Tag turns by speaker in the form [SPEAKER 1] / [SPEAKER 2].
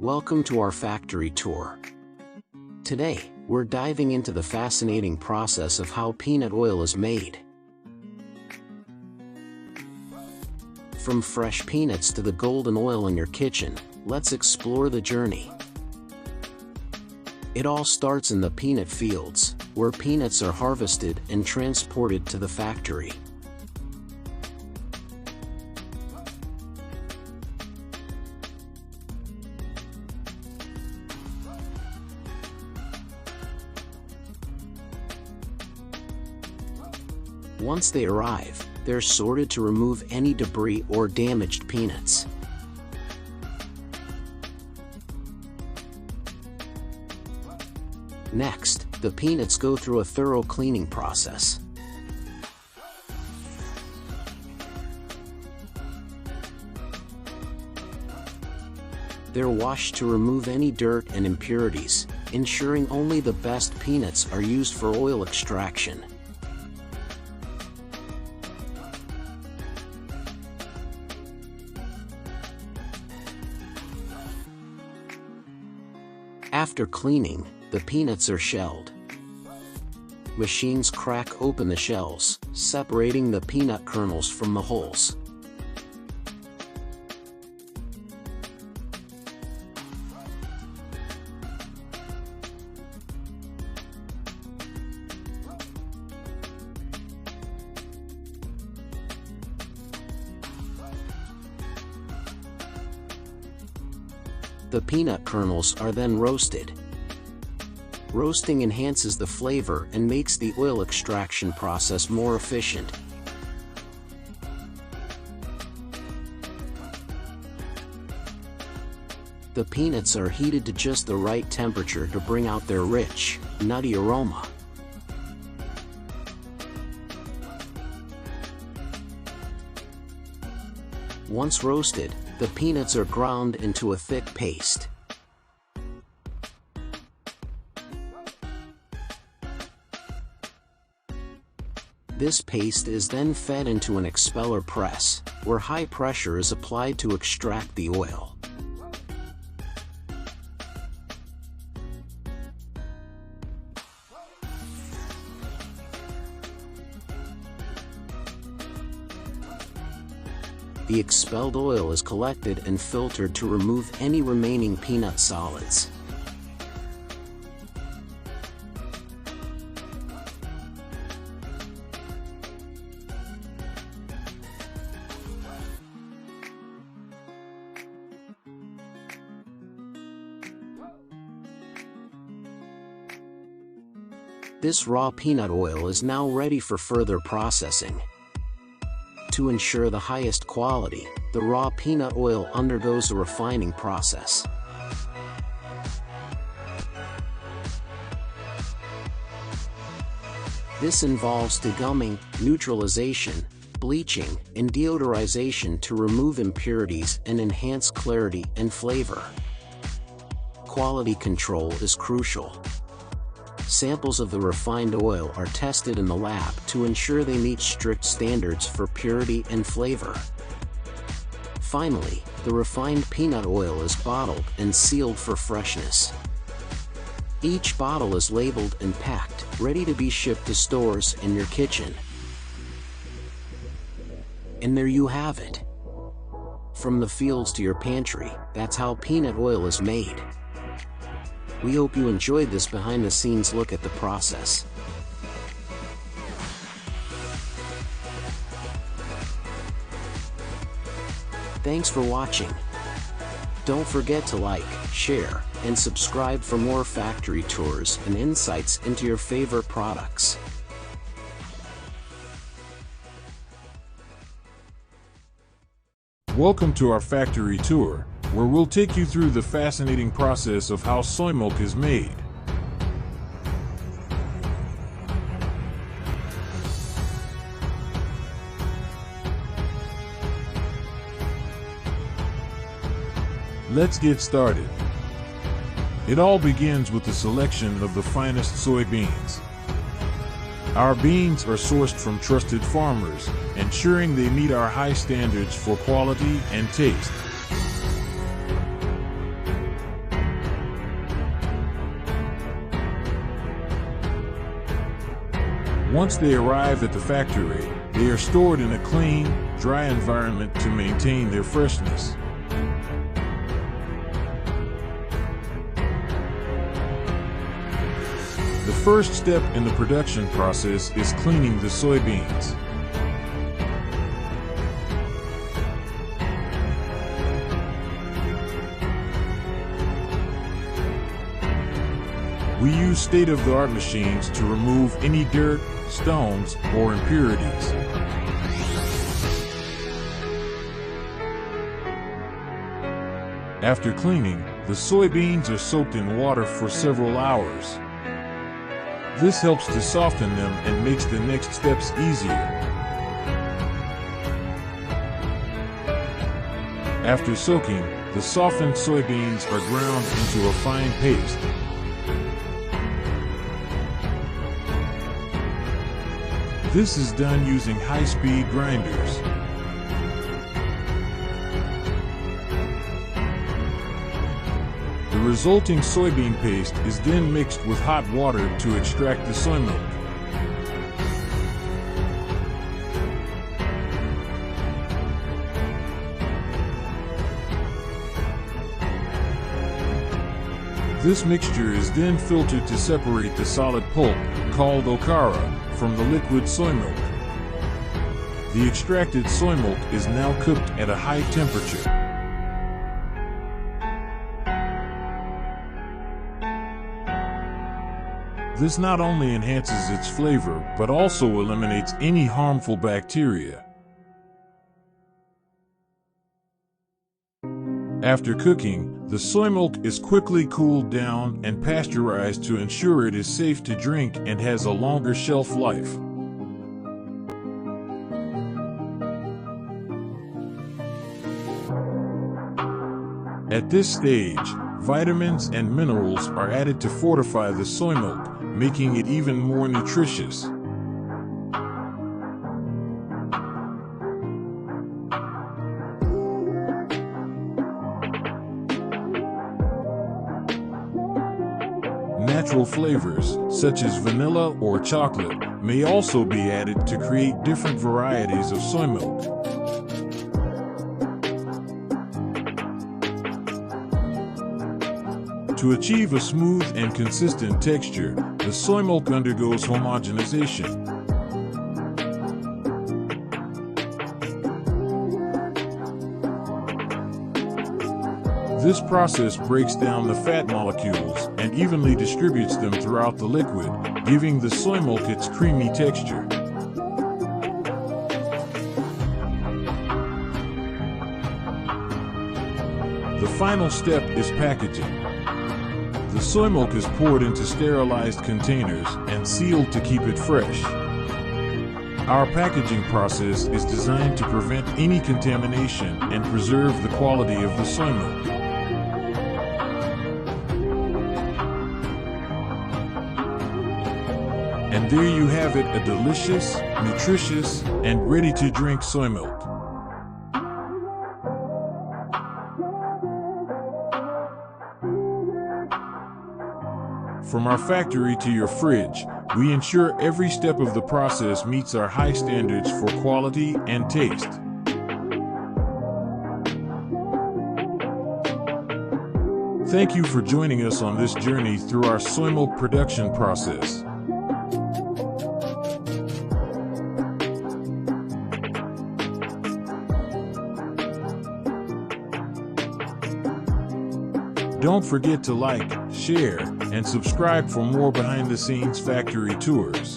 [SPEAKER 1] Welcome to our factory tour. Today, we're diving into the fascinating process of how peanut oil is made. From fresh peanuts to the golden oil in your kitchen, let's explore the journey. It all starts in the peanut fields, where peanuts are harvested and transported to the factory. Once they arrive, they're sorted to remove any debris or damaged peanuts. Next, the peanuts go through a thorough cleaning process. They're washed to remove any dirt and impurities, ensuring only the best peanuts are used for oil extraction. After cleaning, the peanuts are shelled. Machines crack open the shells, separating the peanut kernels from the hulls. The peanut kernels are then roasted. Roasting enhances the flavor and makes the oil extraction process more efficient. The peanuts are heated to just the right temperature to bring out their rich, nutty aroma. Once roasted, the peanuts are ground into a thick paste. This paste is then fed into an expeller press, where high pressure is applied to extract the oil. The expelled oil is collected and filtered to remove any remaining peanut solids. This raw peanut oil is now ready for further processing. To ensure the highest quality, the raw peanut oil undergoes a refining process. This involves degumming, neutralization, bleaching, and deodorization to remove impurities and enhance clarity and flavor. Quality control is crucial. Samples of the refined oil are tested in the lab to ensure they meet strict standards for purity and flavor. Finally, the refined peanut oil is bottled and sealed for freshness. Each bottle is labeled and packed, ready to be shipped to stores and your kitchen. And there you have it. From the fields to your pantry, that's how peanut oil is made. We hope you enjoyed this behind-the-scenes look at the process. Thanks for watching. Don't forget to like, share, and subscribe for more factory tours and insights into your favorite products.
[SPEAKER 2] Welcome to our factory tour, where we'll take you through the fascinating process of how soy milk is made. Let's get started. It all begins with the selection of the finest soybeans. Our beans are sourced from trusted farmers, ensuring they meet our high standards for quality and taste. Once they arrive at the factory, they are stored in a clean, dry environment to maintain their freshness. The first step in the production process is cleaning the soybeans. We use state-of-the-art machines to remove any dirt, stones, or impurities. After cleaning, the soybeans are soaked in water for several hours. This helps to soften them and makes the next steps easier. After soaking, the softened soybeans are ground into a fine paste. This is done using high-speed grinders. The resulting soybean paste is then mixed with hot water to extract the soy milk. This mixture is then filtered to separate the solid pulp, called okara, from the liquid soy milk. The extracted soy milk is now cooked at a high temperature. This not only enhances its flavor, but also eliminates any harmful bacteria. After cooking, the soy milk is quickly cooled down and pasteurized to ensure it is safe to drink and has a longer shelf life. At this stage, vitamins and minerals are added to fortify the soy milk, making it even more nutritious. Natural flavors, such as vanilla or chocolate, may also be added to create different varieties of soy milk. To achieve a smooth and consistent texture, the soy milk undergoes homogenization. This process breaks down the fat molecules and evenly distributes them throughout the liquid, giving the soy milk its creamy texture. The final step is packaging. The soy milk is poured into sterilized containers and sealed to keep it fresh. Our packaging process is designed to prevent any contamination and preserve the quality of the soy milk. And there you have it, a delicious, nutritious, and ready-to-drink soy milk. From our factory to your fridge, we ensure every step of the process meets our high standards for quality and taste. Thank you for joining us on this journey through our soy milk production process. Don't forget to like, share, and subscribe for more behind-the-scenes factory tours.